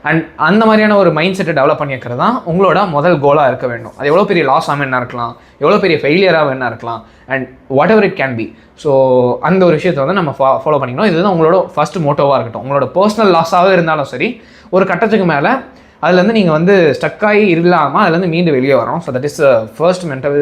அண்ட் அந்த மாதிரியான ஒரு மைண்ட் செட்டை டெவலப் பண்ணி வைக்கிறது தான் உங்களோட முதல் கோலாக இருக்க வேண்டும். அது எவ்வளோ பெரிய லாஸ் ஆக என்ன இருக்கலாம், எவ்வளோ பெரிய ஃபெயிலியராக என்ன இருக்கலாம், and what ever it can be. So அந்த ஒரு விஷயத்தை வந்து நம்ம ஃபாலோ பண்ணிக்கணும். இதுதான் உங்களோட ஃபர்ஸ்ட் மோட்டோவாக இருக்கட்டும். உங்களோட பர்சனல் லாஸாகவே இருந்தாலும் சரி, ஒரு கட்டத்துக்கு மேலே அதுலேருந்து நீங்கள் வந்து ஸ்டக்காகி இல்லாமல் அதுலேருந்து மீண்டு வெளியே வரோம். So that is first mental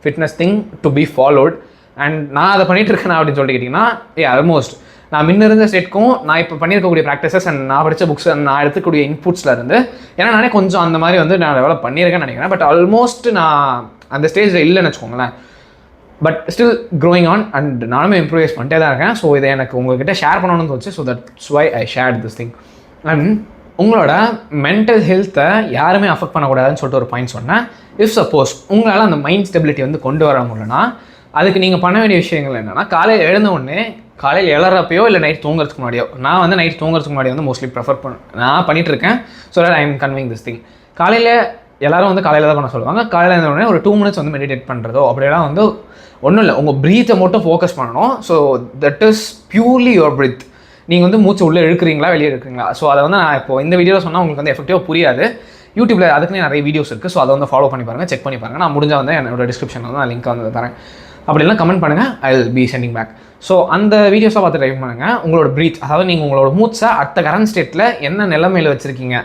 fitness thing to be followed. And நான் அதை பண்ணிகிட்டு இருக்கேன் அப்படின்னு சொல்லிட்டு கேட்டிங்கன்னா, ஆல்மோஸ்ட் நான் முன்ன இருந்த ஸ்டேட்க்கும் நான் இப்போ பண்ணியிருக்கக்கூடிய ப்ராக்டிசஸ் அண்ட் நான் படித்த புக்ஸ் அண்ட் நான் எடுத்துக்கூடிய இன்புட்ஸில் இருந்து, ஏன்னா நானே கொஞ்சம் அந்த மாதிரி வந்து நான் டெவலப் பண்ணியிருக்கேன்னு நினைக்கிறேன். பட் ஆல்மோஸ்ட் நான் அந்த ஸ்டேஜில் இல்லைன்னு வச்சுக்கோங்களேன். But still growing on and நானுமே இம்ப்ரூவைஸ் பண்ணிட்டே தான் இருக்கேன். ஸோ இதை எனக்கு உங்கள்கிட்ட ஷேர் பண்ணணும்னு தோணுச்சு. So that's why I shared this thing. And உங்களோட மென்டல் ஹெல்த்தை யாருமே அஃபெக்ட் பண்ணக்கூடாதுன்னு சொல்லிட்டு ஒரு பாயிண்ட் சொன்னேன். இஃப் சப்போஸ் உங்களால் அந்த மைண்ட் ஸ்டெபிலிட்டி வந்து கொண்டு வர முடியலன்னா, அதுக்கு நீங்கள் பண்ண வேண்டிய விஷயங்கள் என்னென்னா, காலையில் எழுந்த உடனே காலையில் எழறப்பையோ இல்லை நைட் தூங்குறதுக்கு முன்னாடியோ, நான் வந்து நைட் தூங்குறதுக்கு முன்னாடி வந்து மோஸ்ட்லி ப்ரிஃபர் நான் பண்ணிகிட்ருக்கேன். ஸோ ஐ எம் கன்விங் திஸ் திங். காலையில் எல்லோரும் வந்து காலையில் தான் பண்ண சொல்லுவாங்க. காலையில் இருந்த உடனே ஒரு 2 minutes வந்து மெடிடேட் பண்ணுறதோ அப்படியெல்லாம் வந்து ஒன்றும் இல்லை. உங்கள் ப்ரீத்தை மட்டும் ஃபோக்கஸ் பண்ணணும். So that is purely your breath. நீங்கள் வந்து மூச்சு உள்ளே இழுக்கிறீங்களா வெளியே இருக்கிறீங்களா. ஸோ அதை வந்து நான் இப்போ இந்த வீடியோவில் சொன்னால் உங்களுக்கு வந்து எஃபெக்டிவாக புரியாது. யூடியூப்பில் அதுக்குன்னே நிறைய வீடியோஸ் இருக்குது. ஸோ அதை வந்து ஃபாலோ பண்ணி பாருங்கள், செக் பண்ணி பாருங்கள். நான் முடிஞ்சால் வந்து என்னோட டிஸ்கிரிப்ஷனில் வந்து நான் லிங்க் வந்து தரேன். அப்படிலாம் கமெண்ட் பண்ணுங்கள், I will be sending back. So அந்த வீடியோஸை பார்த்து ட்ரை பண்ணுங்கள். உங்களோட ப்ரீத், அதாவது நீங்கள் உங்களோட மூச்சை அடுத்த கரண்ட் ஸ்டேட்டில் என்ன நிலைமையில் வச்சுருக்கீங்க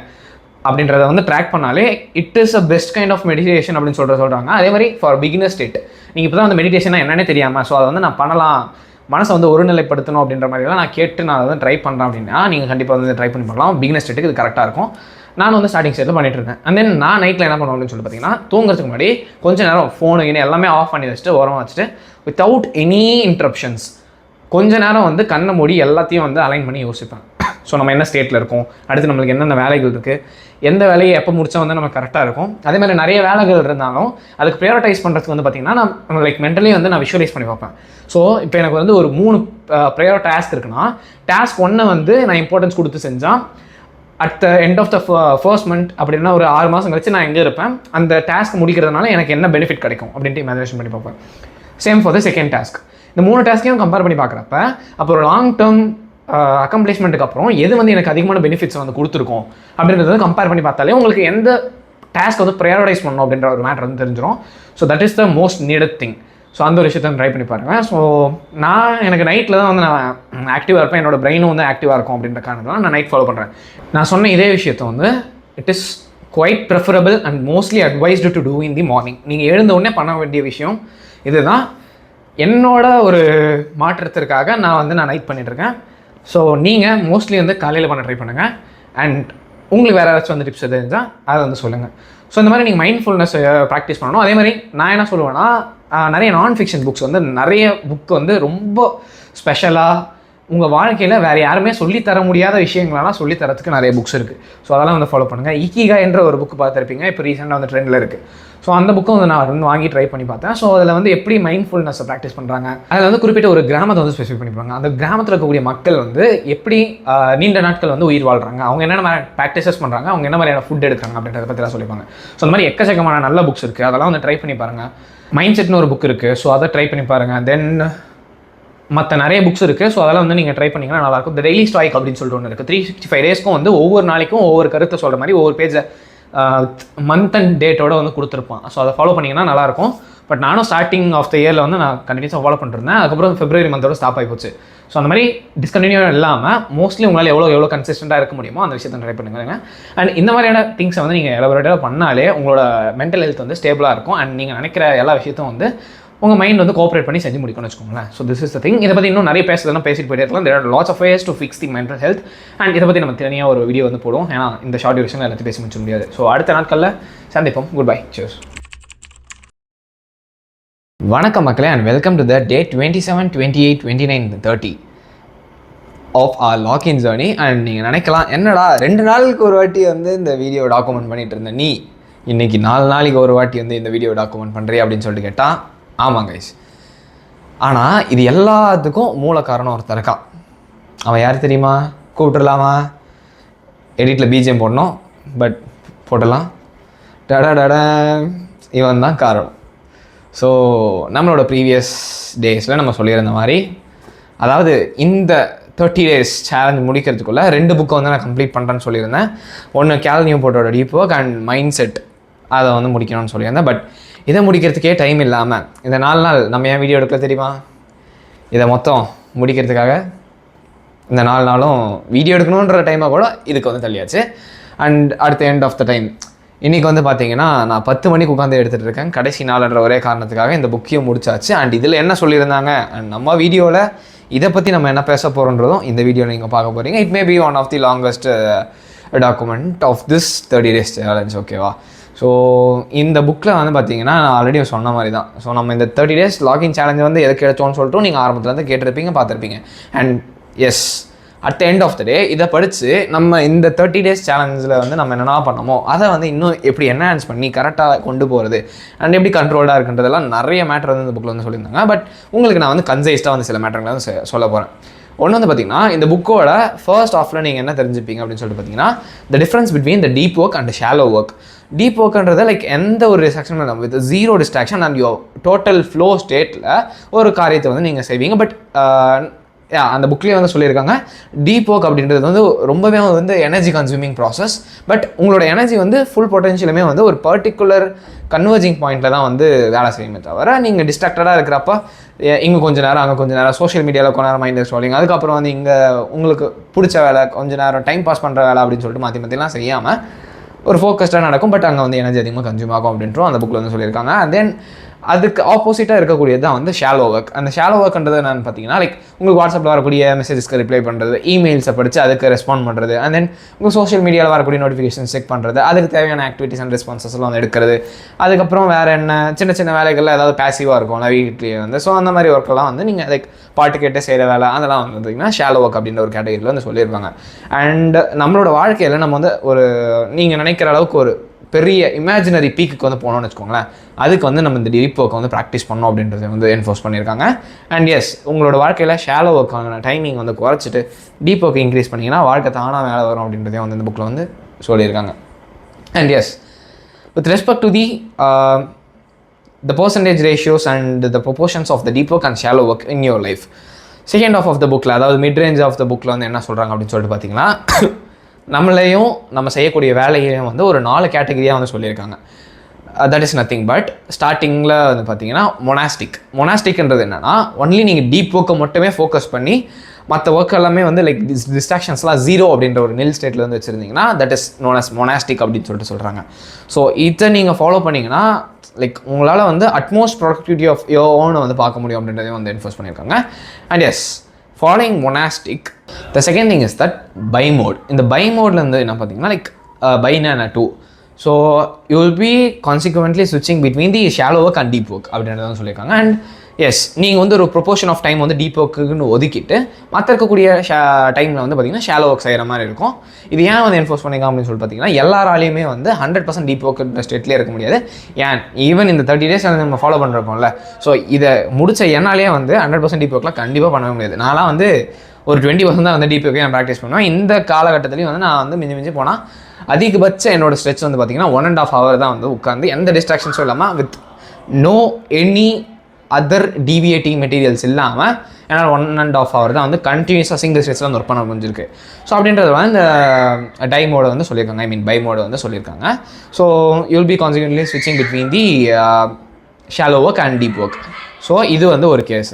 அப்படின்றத வந்து ட்ராக் பண்ணாலே it is a best kind of meditation அப்படின்னு சொல்கிறாங்க. அதே மாதிரி ஃபார் பிகினர் ஸ்டேட், நீங்கள் இப்போ தான் வந்து மெடிடேஷனா என்னென்னே தெரியாமல், ஸோ அதை வந்து நான் பண்ணலாம், மனசை வந்து ஒருநிலைப்படுத்தணும் அப்படின்ற மாதிரிலாம் நான் கேட்டு நான் அதை வந்து ட்ரை பண்ணுறேன் அப்படின்னா நீங்கள் கண்டிப்பாக வந்து ட்ரை பண்ணி பார்க்கலாம். பிகினர் ஸ்டேட்டுக்கு இது கரெக்டாக இருக்கும். நான் வந்து ஸ்டார்டிங் ஸ்டேட்டில் பண்ணிட்டு இருக்கேன். அண்ட் தென் நான் நைட்டில் என்ன பண்ணுவேன் அப்படின்னு சொல்லி பார்த்தீங்கன்னா, தூங்குறதுக்கு முன்னாடி கொஞ்சம் நேரம் ஃபோனு எல்லாமே ஆஃப் பண்ணி வச்சுட்டு ஓரமாக வச்சுட்டு வித்தவுட் எனி இன்ட்ரப்ஷன்ஸ் கொஞ்ச நேரம் வந்து கண்ணை மூடி எல்லாத்தையும் வந்து அலைன் பண்ணி யோசிப்பேன். ஸோ நம்ம என்ன ஸ்டேட்டில் இருக்கோம், அடுத்து நம்மளுக்கு என்னென்ன வேலைகள் இருக்குது, எந்த வேலையை எப்போ முடித்தா வந்து நம்ம கரெக்டாக இருக்கும். அதே மாதிரி நிறைய வேலைகள் இருந்தாலும் அதுக்கு ப்ரையாரிட்டைஸ் பண்ணுறதுக்கு வந்து பார்த்திங்கன்னா நான் லைக் மென்டலி வந்து நான் விஷுவலைஸ் பண்ணி பார்ப்பேன். ஸோ இப்போ எனக்கு வந்து ஒரு 3 ப்ரையாரிட்டி டாஸ்க் இருக்குன்னா, டாஸ்க் 1 வந்து நான் இம்பார்ட்டன்ஸ் கொடுத்து செஞ்சால் at the end of the first month அப்படின்னா ஒரு 6 மாதம் கழிச்சு நான் எங்கே இருப்பேன், அந்த டாஸ்க் முடிக்கிறதுனால எனக்கு என்ன பெனிஃபிட் கிடைக்கும் அப்படின்ட்டு இமேஜினேஷன் பண்ணி பார்ப்பேன். Same for the second task. இந்த 3 டாஸ்க்கையும் கம்பேர் பண்ணி பார்க்குறப்ப அப்போ ஒரு லாங் டேர்ம் அக்கம்ப்ளிஷ்மெண்ட்டுக்கு அப்புறம் எது வந்து எனக்கு அதிகமான பெனிஃபிட்ஸ் வந்து கொடுத்துருக்கோம் அப்படின்றத கம்பேர் பண்ணி பார்த்தாலே உங்களுக்கு எந்த டாஸ்க் வந்து ப்ரையாரிட்டைஸ் பண்ணணும் அப்படின்ற ஒரு மேட்டர் வந்து தெரிஞ்சிடும். So that is the most needed thing. So அந்த ஒரு விஷயத்தை ட்ரை பண்ணி பாருங்கள். ஸோ எனக்கு நைட்டில் தான் வந்து நான் ஆக்டிவாக இருப்பேன், என்னோட பிரெயினும் வந்து ஆக்டிவாக இருக்கும் அப்படின்ற காரணத்தில் நான் நைட் ஃபாலோ பண்ணுறேன். நான் சொன்ன இதே விஷயத்தை வந்து it is quite preferable and mostly advised to do in the morning. நீங்கள் எழுந்த உடனே பண்ண வேண்டிய விஷயம் இதுதான். என்னோட ஒரு மாற்றத்திற்காக நான் நைட் பண்ணிட்டுருக்கேன். ஸோ நீங்கள் மோஸ்ட்லி வந்து காலையில் பண்ண ட்ரை பண்ணுங்கள். அண்ட் உங்களுக்கு வேறு ஏதாச்சும் வந்து டிப்ஸ் எது இருந்தால் அதை வந்து சொல்லுங்கள். ஸோ இந்த மாதிரி நீங்கள் மைண்ட்ஃபுல்னஸ் ப்ராக்டிஸ் பண்ணணும். அதே மாதிரி நான் என்ன சொல்லுவேன்னா, நிறைய நான் ஃபிக்ஷன் புக்ஸ் வந்து நிறைய புக் வந்து ரொம்ப ஸ்பெஷலாக உங்கள் வாழ்க்கையில் வேறு யாருமே சொல்லித்தர முடியாத விஷயங்களெல்லாம் சொல்லித்தரத்துக்கு நிறைய புக்ஸ் இருக்குது. ஸோ அதெல்லாம் வந்து ஃபாலோ பண்ணுங்கள். இக்கிகா என்ற ஒரு புக்கு பார்த்துருப்பீங்க, இப்போ ரீசெண்டாக வந்து ட்ரெண்டில் இருக்குது. ஸோ அந்த புக்கும் வந்து நான் வந்து வாங்கி ட்ரை பண்ணி பார்த்தேன். ஸோ அதில் வந்து எப்படி மைண்ட்ஃபுல்னஸை ப்ராக்டிஸ் பண்ணுறாங்க, அதில் வந்து குறிப்பிட்ட ஒரு கிராமத்தை வந்து ஸ்பெசிஃபை பண்ணிப்பாங்க. அந்த கிராமத்தில் இருக்கக்கூடிய மக்கள் வந்து எப்படி நீண்ட நாட்கள் வந்து உயிர் வாழ்கிறாங்க, அவங்க என்னென்ன மாதிரி ப்ராக்டிசஸ் பண்ணுறாங்க, அவங்க என்ன மாதிரியான ஃபுட் எடுக்கிறாங்க அப்படின்றத பற்றிலாம் சொல்லிப்பாங்க. ஸோ அந்த மாதிரி எக்கச்சக்கமான நல்ல புக்ஸ் இருக்குது, அதெல்லாம் வந்து ட்ரை பண்ணி பாருங்கள். மைண்ட் செட்னு ஒரு புக் இருக்குது, ஸோ அதை ட்ரை பண்ணி பாருங்கள். தென் மற்ற நிறைய புக்ஸ் இருக்குது, ஸோ அதெல்லாம் வந்து நீங்கள் ட்ரை பண்ணிங்கன்னா நல்லாயிருக்கும். த டெய்லி ஸ்டாய்க் அப்படின்னு சொல்லிட்டு ஒன்று இருக்குது. 365 டேஸ்க்கும் வந்து ஒவ்வொரு நாளைக்கும் ஒவ்வொரு கருத்தை சொல்கிற மாதிரி ஒவ்வொரு பேஜில் மந்த் அண்ட் டேட்டோட வந்து கொடுத்துருப்பான். ஸோ அதை ஃபாலோ பண்ணிங்கன்னா நல்லாயிருக்கும். பட் நானும் ஸ்டார்டிங் ஆஃப் த இயரில் வந்து நான் கண்டினியூஸாக ஃபாலோ பண்ணிருந்தேன். அதுக்கப்புறம் February மந்தோட ஸ்டாப் ஆகி போச்சு. ஸோ அந்த மாதிரி டிஸ்கண்டினியூ இல்லாமல் மோஸ்ட்லி உங்களால் எவ்வளோ கன்சிஸ்டண்ட்டாக இருக்க முடியுமோ அந்த விஷயத்தை ட்ரை பண்ணுங்க. அண்ட் இந்த மாதிரியான திங்ஸை வந்து நீங்கள் எலபரேட்டாக பண்ணாலே உங்களோட மென்டல் ஹெல்த் வந்து ஸ்டேபிளாக இருக்கும். அண்ட் நீங்கள் நினைக்கிற எல்லா விஷயத்தையும் வந்து உங்கள் மைண்ட் வந்து கோஆப்ரேட் பண்ணி செஞ்சு முடிக்கணும்னு வச்சுக்கோங்களேன். So this is the thing. இதை பற்றி இன்னும் நிறைய பேசிட்டு போயிட்டே இருக்கலாம். There are lots of ways to fix the mental health. And இதை பற்றி நம்ம தனியாக ஒரு வீடியோ வந்து போடுவோம். ஏன்னா இந்த ஷார்ட் டியூரேஷனில் எல்லாத்தையும் பேச முடிச்ச முடியாது. ஸோ அடுத்த நாட்களில் சந்திப்போம். Good bye, cheers. வணக்கம் மக்களே, and welcome to the day 27, 28, 29, 30. Of our login journey. And நீங்கள் நினைக்கலாம், என்னடா 2 நாளுக்கு ஒரு வாட்டி வந்து இந்த வீடியோ டாக்குமெண்ட் பண்ணிகிட்டு இருந்தேன், நீ இன்றைக்கி 4 நாளைக்கு ஒரு வாட்டி வந்து இந்த வீடியோ டாக்குமெண்ட் பண்ணுறிய அப்படின்னு சொல்லிட்டு கேட்டால், ஆமாம் கைஸ். ஆனால் இது எல்லாத்துக்கும் மூல காரணம் ஒருத்தர் இருக்கான். அவன் யார் தெரியுமா? கூப்பிட்டுடலாமா? எடிட்டில் பிஜிஎம் போடணும், பட் போட்டலாம். டட இவன் தான் காரணம். ஸோ நம்மளோட ப்ரீவியஸ் டேஸில் நம்ம சொல்லியிருந்த மாதிரி, அதாவது இந்த 30 days சேலஞ்ச் முடிக்கிறதுக்குள்ளே 2 புக்கை வந்து நான் கம்ப்ளீட் பண்ணுறேன்னு சொல்லியிருந்தேன். ஒன்று கேல் நியூபோர்ட்டோட deep work and mindset, அதை வந்து முடிக்கணும்னு சொல்லியிருந்தேன். பட் இதை முடிக்கிறதுக்கே டைம் இல்லாமல் இந்த 4 நாள் நம்ம ஏன் வீடியோ எடுக்கல தெரியுமா? இதை மொத்தம் முடிக்கிறதுக்காக இந்த 4 நாளும் வீடியோ எடுக்கணுன்ற டைமை கூட இதுக்கு வந்து தள்ளியாச்சு. And at the end of the time இன்றைக்கி வந்து பார்த்தீங்கன்னா நான் 10 மணிக்கு உட்காந்து எடுத்துகிட்டு இருக்கேன். கடைசி நாள்ன்ற ஒரே காரணத்துக்காக இந்த புக்கையும் முடிச்சாச்சு. அண்ட் இதில் என்ன சொல்லியிருந்தாங்க, அண்ட் நம்ம வீடியோவில் இதை பற்றி நம்ம என்ன பேச போகிறோன்றதும் இந்த வீடியோவில் நீங்கள் பார்க்க போகிறீங்க. It may be one of the longest document of this 30 days challenge, ஓகேவா? ஸோ இந்த புக்கில் வந்து பார்த்தீங்கன்னா நான் ஆல்ரெடி சொன்ன மாதிரி தான். ஸோ நம்ம இந்த 30 days லாகின் சேலஞ்ச் வந்து எதுக்கு எடுத்தோன்னு சொல்லிட்டு நீங்கள் ஆரம்பத்துலேருந்து கேட்டிருப்பீங்க, பார்த்துருப்பீங்க. And yes, at the end of the day இதை படித்து நம்ம இந்த 30 days சேலஞ்சில் வந்து நம்ம என்னென்ன பண்ணமோ அதை வந்து இன்னும் எப்படி என்ஹான்ஸ் பண்ணி கரெக்டாக கொண்டு போகிறது அண்ட் எப்படி கண்ட்ரோல்டாக இருக்குன்றதெல்லாம் நிறைய மேட்டர் வந்து இந்த புக்கில் வந்து சொல்லியிருந்தாங்க. பட் உங்களுக்கு நான் வந்து கன்சைஸ்டாக வந்து சில மேட்டர்களை வந்து சொல்ல போகிறேன். ஒன்று வந்து பார்த்தீங்கன்னா, இந்த புக்கோட ஃபர்ஸ்ட் ஆஃபில் நீங்கள் என்ன தெரிஞ்சுப்பீங்க அப்படின்னு சொல்லிட்டு பார்த்தீங்கன்னா, the difference between the deep work and shallow work. Deep ஒர்க்குன்றது லைக் எந்த ஒரு டிஸ்ட்ராக்ஷனும் இல்லை, with 0 distraction and your total flow ஸ்டேட்டில் ஒரு காரியத்தை வந்து நீங்கள் செய்வீங்க. பட் அந்த புக்லேயே வந்து சொல்லியிருக்காங்க, டீப் ஒர்க் அப்படின்றது வந்து ரொம்பவே வந்து எனர்ஜி கன்சூமிங் ப்ராசஸ். பட் உங்களோட எனர்ஜி வந்து ஃபுல் பொட்டன்ஷியலுமே வந்து ஒரு பர்டிகுலர் கன்வர்ஜிங் பாயிண்டில் தான் வந்து வேலை செய்யுமே தவிர, நீங்கள் டிஸ்ட்ராக்டடாக இருக்கிறப்ப இங்கே கொஞ்சம் நேரம் அங்கே கொஞ்சம் நேரம் சோஷியல் மீடியாவில் கொஞ்ச நேரம் மைண்ட் ஸ்க்ரோலிங், அதுக்கப்புறம் வந்து இங்கே உங்களுக்கு பிடிச்ச வேலை கொஞ்சம் நேரம் டைம் பாஸ் பண்ணுற வேலை அப்படின்னு சொல்லிட்டு மாற்றி மாற்றிலாம் செய்யாமல் ஒரு ஃபோக்கஸ்டாக நடக்கும். பட் அங்கே வந்து எனர்ஜி அதிகமாக கன்சியூம் ஆகும் அப்படின்ட்டு அந்த புக்கில் வந்து சொல்லியிருக்காங்க. அண்ட் தென் அதுக்கு ஆப்போசிட்டாக இருக்கக்கூடியது தான் வந்து ஷாலோ ஒர்க். அந்த ஷாலோ ஒர்க்ன்றது என்னன்னு பார்த்தீங்கன்னா, லைக் உங்களுக்கு வாட்ஸ்அப்பில் வரக்கூடிய மெசேஜஸ்க்கு ரிப்ளை பண்ணுறது, இமெயில்ஸை படித்து அதுக்கு ரெஸ்பாண்ட் பண்ணுறது, அண்ட் தென் உங்கள் சோஷியல் மீடியாவில் வரக்கூடிய நோட்டிஃபிகேஷன் செக் பண்ணுறது, அதுக்கு தேவையான ஆக்டிவிட்டிஸ் அண்ட் ரெஸ்பான்சஸ்லாம் வந்து எடுக்கிறது. அதுக்கப்புறம் வேறு என்ன சின்ன சின்ன வேலைகளில் ஏதாவது பேசிவாக இருக்கும்ல வீட்லேயே வந்து, ஸோ அந்த மாதிரி ஒர்க்கெல்லாம் வந்து நீங்கள் லைக் பாட்டு கேட்டு செய்கிற வேலை அதெல்லாம் வந்து பார்த்தீங்கன்னா ஷாலோ ஒர்க் அப்படின்ற ஒரு கேட்டகரியில் வந்து சொல்லியிருப்பாங்க. அண்ட் நம்மளோட வாழ்க்கையில் நம்ம வந்து ஒரு நீங்கள் நினைக்கிற அளவுக்கு ஒரு பெரிய இமேஜினரி பீக்குக்கு வந்து போனோம்னு வச்சுக்கோங்களேன், அதுக்கு வந்து நம்ம இந்த டீப் ஒர்க்கை வந்து ப்ராக்டிஸ் பண்ணோம் அப்படின்றத வந்து என்ஃபோர்ஸ் பண்ணியிருக்காங்க. அண்ட் எஸ், உங்களோட வாழ்க்கையில் ஷாலோ ஒர்க்கான டைமிங் வந்து குறைச்சிட்டு டீப் ஒர்க் இன்க்ரீஸ் பண்ணிங்கன்னா வாழ்க்கை தானாக மேலே வரும் அப்படின்றதையும் வந்து இந்த புக்கில் வந்து சொல்லியிருக்காங்க. And yes, with respect to the percentage ratios and the proportions of the deep work and shallow work in your life. Second of the புக்கில், அதாவது மிட் ரேஞ்ச் ஆஃப் த புக்கில் வந்து என்ன சொல்கிறாங்க அப்படின்னு சொல்லிட்டு பார்த்தீங்கன்னா, நம்மளையும் நம்ம செய்யக்கூடிய வேலையையும் வந்து ஒரு 4 கேட்டகரியாக வந்து சொல்லியிருக்காங்க. தட் இஸ் நத்திங் பட் ஸ்டார்டிங்கில் வந்து பார்த்தீங்கன்னா மொனாஸ்டிக்ன்றது என்னென்னா, ஒன்லி நீங்கள் டீப் ஒர்க்கை மட்டுமே ஃபோக்கஸ் பண்ணி மற்ற ஒர்க் எல்லாமே வந்து லைக் டிஸ்ட்ராக்ஷன்ஸ்லாம் 0 அப்படின்ற ஒரு நில் ஸ்டேட்டில் வந்து வச்சுருந்தீங்கன்னா that is known as monastic அப்படின்னு சொல்லிட்டு சொல்கிறாங்க. ஸோ இதை நீங்கள் ஃபாலோ பண்ணிங்கன்னா லைக் உங்களால் வந்து utmost productivity of your own வந்து பார்க்க முடியும் அப்படின்றதையும் வந்து என்ஃபோர்ஸ் பண்ணியிருக்காங்க. And yes, following monastic, the second thing is that bi mode. இந்த பை மோடில் வந்து என்ன பார்த்தீங்கன்னா லைக் பைனா 2. So you will be consequently ஸ்விட்சிங் between the shallow work and deep work அப்படின்றத சொல்லியிருக்காங்க. அண்ட் எஸ், நீங்கள் வந்து ஒரு ப்ரொபோர்ஷன் ஆஃப் டைம் வந்து டீப் ஒர்க்குன்னு ஒதுக்கிட்டு மற்ற இருக்கக்கூடிய டைமில் வந்து பார்த்திங்கன்னா ஷாலோ ஒர்க் செய்கிற மாதிரி இருக்கும். இது ஏன் வந்து என்ஃபோர்ஸ் பண்ணிக்கலாம் அப்படின்னு சொல்லி பார்த்தீங்கன்னா, எல்லாராலையுமே வந்து 100% டீப் ஒர்க்குன்ற ஸ்டேட்லேயே இருக்க முடியாது. ஏன் ஈவன் இந்த 30 days நம்ம ஃபாலோ பண்ணுறப்போம்ல, ஸோ இதை முடிச்ச என்னாலே வந்து 100% டீப் ஒர்க்லாம் கண்டிப்பாக பண்ணவே முடியாது. நான்லாம் வந்து ஒரு 20% தான் வந்து டீப் ஒர்க்கே நான் ப்ராக்டிஸ் பண்ணுவேன். இந்த காலகட்டத்துலேயும் வந்து நான் வந்து மிஞ்சி போனால் அதிகபட்ச என்னோட ஸ்ட்ரெச் வந்து பார்த்திங்கன்னா 1.5 hour தான் வந்து உட்காந்து எந்த டிஸ்ட்ராக்ஷன்ஸும் இல்லாமல் with no any other deviating materials இல்லாமல் ஏன்னா 1.5 hour தான் வந்து கண்டினியூஸாக சிங்கிள் ஸ்ட்ரெச்சில் வந்து ஒர்க் பண்ண முடிஞ்சிருக்கு. ஸோ அப்படின்றது வந்து இந்த டை மோடை வந்து சொல்லியிருக்காங்க, ஐ மீன் பை மோடை வந்து சொல்லியிருக்காங்க. ஸோ யூல் பி கான்சிக்வென்ட்லி ஸ்விட்சிங் between the shallow work and deep work. So இது வந்து ஒரு கேஸ்.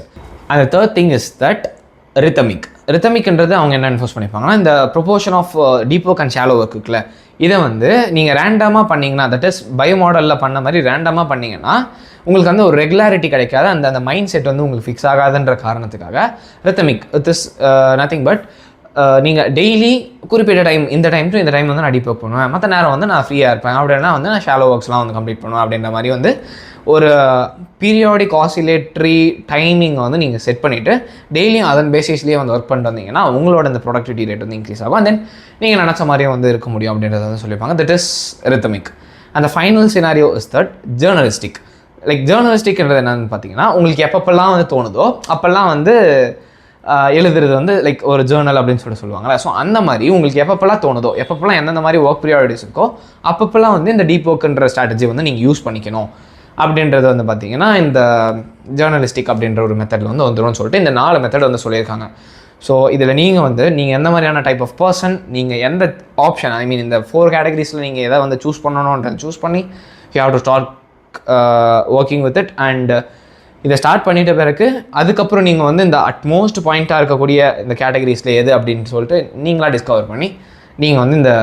அந்த தேர்ட் திங் இஸ் தட் ரித்தமிக்ன்றது அவங்க என்ன என்ஃபோர்ஸ் பண்ணியிருப்பாங்கன்னா, இந்த proportion of deep work and shallow ஒர்க்குல இதை வந்து நீங்கள் ரேண்டமாக பண்ணிங்கன்னா, தட் இஸ் பயோ மாடலில் பண்ண மாதிரி ரேண்டமாக பண்ணிங்கன்னா உங்களுக்கு வந்து ஒரு ரெகுலாரிட்டி கிடைக்காது, அந்த மைண்ட் செட் வந்து உங்களுக்கு ஃபிக்ஸ் ஆகாதுன்ற காரணத்துக்காக rhythmic with is nothing but நீங்கள் டெய்லி குறிப்பிட்ட டைம் இந்த டைம் டு இந்த டைம் வந்து நான் டீப் ஒர்க் பண்ணுவேன், மற்ற நேரம் வந்து நான் ஃப்ரீயாக இருப்பேன், அப்படின்னா வந்து நான் ஷாலோ ஒர்க்ஸ்லாம் வந்து கம்ப்ளீட் பண்ணுவேன் அப்படின்ற மாதிரி வந்து ஒரு பீரியாடிக் ஆசிலேட்டரி டைமிங்கை வந்து நீங்கள் செட் பண்ணிவிட்டு டெய்லியும் அதன் பேசிஸ்லேயே வந்து ஒர்க் பண்ணிட்டு வந்தீங்கன்னா உங்களோட இந்த ப்ரொடக்டிவிட்டி ரேட் வந்து இன்க்ரீஸ் ஆகும். தென் நீங்கள் நினச்ச மாதிரியே வந்து இருக்க முடியும் அப்படின்றத வந்து சொல்லியிருப்பாங்க. That is rhythmic. அந்த final scenario is that journalistic. Like ஜேர்னலிஸ்டிக்ன்றது என்னென்னு பார்த்தீங்கன்னா, உங்களுக்கு எப்பப்பெல்லாம் வந்து தோணுதோ அப்போல்லாம் வந்து எழுதுறது வந்து லைக் ஒரு ஜேர்னல் அப்படின்னு சொல்லுவாங்கள்ல. ஸோ அந்த மாதிரி உங்களுக்கு எப்பப்பெல்லாம் தோணுதோ, எப்பப்பெல்லாம் எந்தெந்த மாதிரி ஒர்க் ப்ரியாரிட்டிஸ் இருக்கோ அப்பப்பெல்லாம் வந்து இந்த டீப் ஒர்க்குன்ற ஸ்ட்ராட்டஜி வந்து நீங்கள் யூஸ் பண்ணிக்கணும் அப்படின்றது வந்து பார்த்தீங்கன்னா இந்த ஜேர்னலிஸ்டிக் அப்படின்ற ஒரு மெத்தடில் வந்து வந்துடும்னு சொல்லிட்டு இந்த 4 மெத்தட் வந்து சொல்லியிருக்காங்க. ஸோ இதில் நீங்கள் எந்த மாதிரியான டைப் ஆஃப் பர்சன், நீங்கள் எந்த ஆப்ஷன், ஐ மீன் இந்த 4 கேட்டகரிஸில் நீங்கள் எதை வந்து சூஸ் பண்ணணுன்றதை சூஸ் பண்ணி you have to start working with it. And இதை ஸ்டார்ட் பண்ணிட்ட பிறகு அதுக்கப்புறம் நீங்கள் வந்து இந்த அட்மோஸ்ட் பாயிண்ட்டாக இருக்கக்கூடிய இந்த கேட்டகரிஸில் எது அப்படின்னு சொல்லிட்டு நீங்களாக டிஸ்கவர் பண்ணி நீங்கள் வந்து இந்த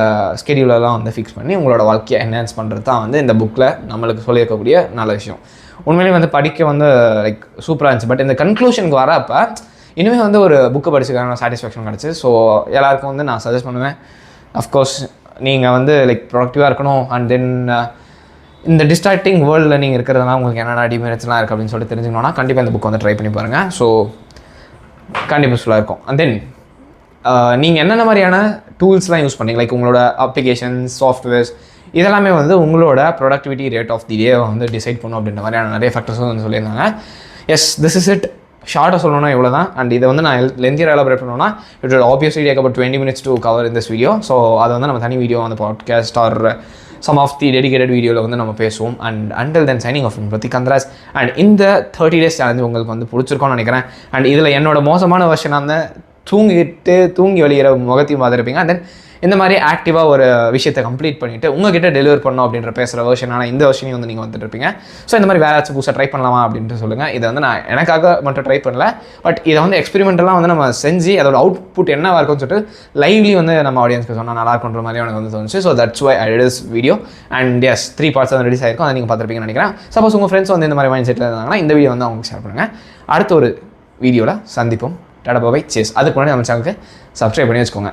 ஸ்கெடியூலெலாம் வந்து ஃபிக்ஸ் பண்ணி உங்களோட வாழ்க்கையை என்ஹான்ஸ் பண்ணுறது தான் வந்து இந்த புக்கில் நம்மளுக்கு சொல்லியிருக்கக்கூடிய நல்ல விஷயம். உண்மையிலேயே வந்து படிக்க வந்து லைக் சூப்பராக இருந்துச்சு. பட் இந்த கன்க்ளூஷனுக்கு வரப்போ இனிமேல் வந்து ஒரு புக்கை படிச்சுக்கான சாட்டிஸ்ஃபேக்ஷன் கிடச்சி. ஸோ எல்லாருக்கும் வந்து நான் சஜஸ்ட் பண்ணுவேன், அஃப்கோர்ஸ் நீங்கள் வந்து லைக் ப்ரொடக்டிவாக இருக்கணும். அண்ட் தென் இந்த டிஸ்ட்ராக்டிங் வேர்ல்டில் நீங்கள் இருக்கிறதுனால உங்களுக்கு என்னென்ன டிமெரிட்ஸ்லாம் இருக்குது அப்படின்னு சொல்லிட்டு தெரிஞ்சுக்கணுன்னா கண்டிப்பாக இந்த புக் வந்து ட்ரை பண்ணி பாருங்கள். ஸோ கண்டிப்பாக யூஸ்ஃபுல்லாக இருக்கும். அண்ட் தென் நீங்கள் என்னென்ன மாதிரியான டூல்ஸ்லாம் யூஸ் பண்ணீங்க, லைக் உங்களோட அப்ளிகேஷன்ஸ், சாஃப்ட்வேர்ஸ், இதெல்லாமே வந்து உங்களோட productivity rate of the day வந்து டிசைட் பண்ணும் அப்படின்ற மாதிரியான நிறைய ஃபேக்டர்ஸும் வந்து சொல்லியிருந்தாங்க. Yes, this is it. ஷார்ட்டாக சொல்லணும்னா இவ்வளோ தான். அண்ட் இதை வந்து நான் லென்த்தியாக எலாபரேட் பண்ணணும்னா it will obviously take about 20 minutes to cover in this video. So அதை வந்து நம்ம தனி வீடியோ அந்த podcast or some of the dedicated வீடியோவில் வந்து நம்ம பேசுவோம். And until then signing off Prathik Kantharaj. And இந்த 30 days சேலஞ்ச் உங்களுக்கு வந்து பிடிச்சிருக்கோன்னு நினைக்கிறேன். அண்ட் இதில் என்னோட மோசமான வெர்ஷனாக அந்த தூங்கி வெளியிற முகத்தையும் பார்த்துருப்பீங்க. அண்ட் தென் இந்த மாதிரி ஆக்டிவாக ஒரு விஷயத்தை கம்ப்ளீட் பண்ணிவிட்டு உங்ககிட்ட டெலிவர் பண்ணணும் அப்படின்ற பேசுகிற வெர்ஷன். ஆனால் இந்த வெர்ஷனையும் வந்து நீங்கள் வந்துட்டு இருப்பீங்க. ஸோ இந்த மாதிரி வேறு ஏதாச்சும் புதுசாக ட்ரை பண்ணலாமா அப்படின்ட்டு சொல்லுங்கள். இதை வந்து நான் எனக்காக மட்டும் ட்ரை பண்ணல, பட் இதை வந்து எக்ஸ்பெரிமெண்டெல்லாம் வந்து நம்ம செஞ்சு அதோட அவுட்புட் என்னவாக இருக்கும்னு சொல்லிட்டு லைவ்லி வந்து நம்ம ஆடியன்ஸ்க்கு சொன்னால் நல்லா இருக்குன்ற மாதிரி எனக்கு வந்து தோணுச்சு. So that's why I did this video. And yes 3 parts வந்து ரிலீஸ் ஆயிருக்கும், அதை நீங்கள் பார்த்துருப்பீங்கன்னு நினைக்கிறேன். சப்போஸ் உங்கள் ஃப்ரெண்ட்ஸ் வந்து இந்த மாதிரி மைண்ட் செட்டில் இருந்தாங்கன்னா இந்த வீடியோ வந்து அவங்களுக்கு ஷேர் பண்ணுங்கள். அடுத்த ஒரு வீடியோவில் சந்திப்போம். டாடா பாய், சேஸ். அதுக்கு முன்னாடி நம்ம சேனலுக்கு சப்ஸ்கிரைப் பண்ணி வச்சுக்கோங்க.